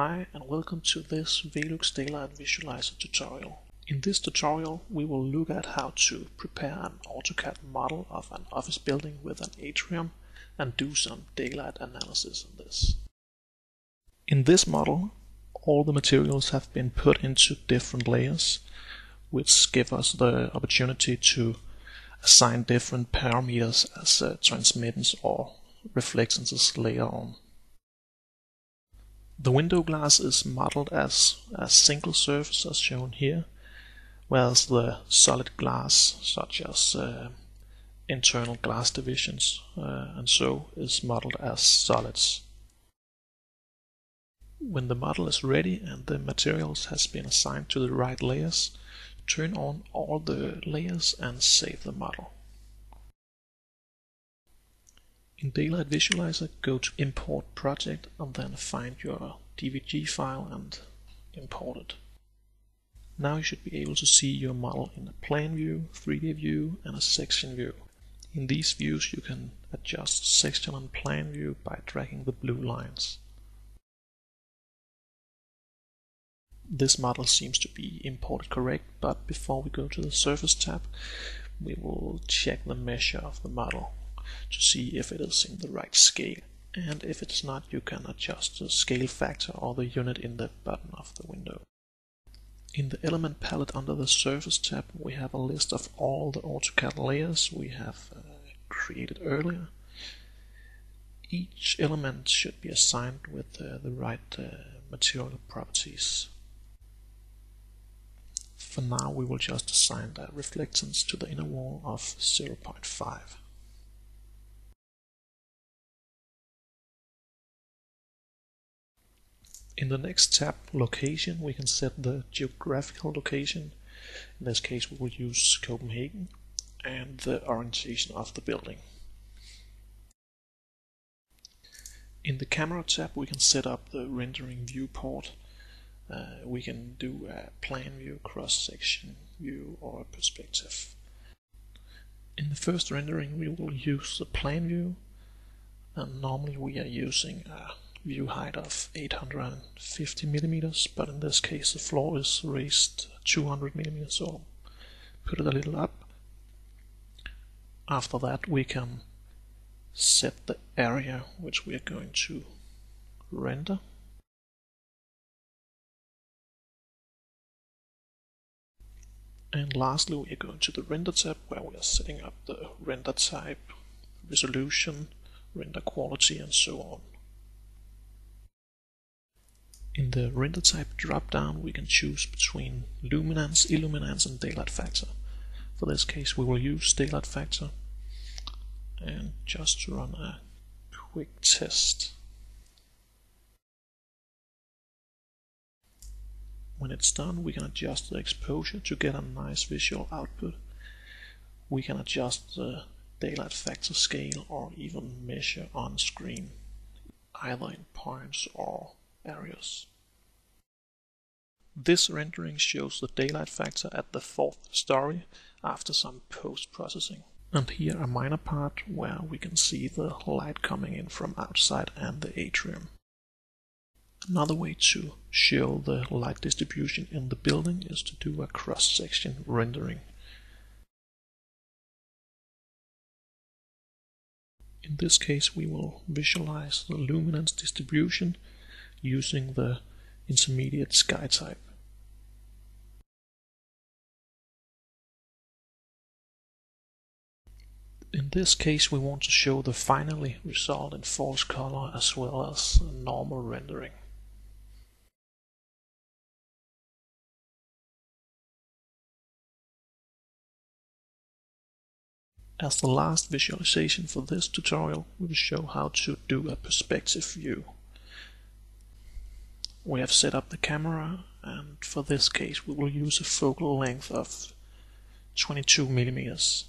Hi and welcome to this Velux Daylight Visualizer tutorial. In this tutorial we will look at how to prepare an AutoCAD model of an office building with an atrium and do some daylight analysis on this. In this model all the materials have been put into different layers, which give us the opportunity to assign different parameters as transmittance or reflectances later on. The window glass is modeled as a single surface as shown here, whereas the solid glass, such as internal glass divisions and so, is modeled as solids. When the model is ready and the materials has been assigned to the right layers, turn on all the layers and save the model. In Daylight Visualizer, go to Import Project and then find your DVG file and import it. Now you should be able to see your model in a plan view, 3D view and a section view. In these views you can adjust section and plan view by dragging the blue lines. This model seems to be imported correct, but before we go to the Surface tab, we will check the measure of the model to see if it is in the right scale, and if it's not, you can adjust the scale factor or the unit in the bottom of the window. In the element palette under the Surface tab we have a list of all the AutoCAD layers we have created earlier. Each element should be assigned with the right material properties. For now we will just assign the reflectance to the inner wall of 0.5. In the next tab, Location, we can set the geographical location. In this case we will use Copenhagen, and the orientation of the building. In the Camera tab we can set up the rendering viewport. We can do a plan view, cross-section view or a perspective. In the first rendering we will use the plan view, and normally we are using a view height of 850 millimeters, but in this case the floor is raised 200 millimeters, so put it a little up. After that we can set the area which we are going to render. And lastly we are going to the Render tab, where we are setting up the render type, resolution, render quality and so on. In the render type drop down we can choose between luminance, illuminance and daylight factor. For this case we will use daylight factor, and just to run a quick test. When it's done we can adjust the exposure to get a nice visual output. We can adjust the daylight factor scale or even measure on screen, either in points or areas. This rendering shows the daylight factor at the 4th story after some post-processing. And here a minor part where we can see the light coming in from outside and the atrium. Another way to show the light distribution in the building is to do a cross-section rendering. In this case we will visualize the luminance distribution using the intermediate sky type. In this case we want to show the final result in false color as well as a normal rendering. As the last visualization for this tutorial, we will show how to do a perspective view. We have set up the camera, and for this case we will use a focal length of 22 millimeters.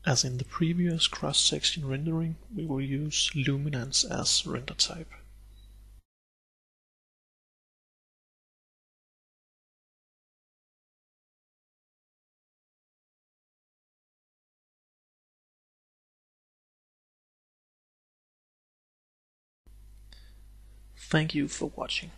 As in the previous cross-section rendering, we will use luminance as render type. Thank you for watching.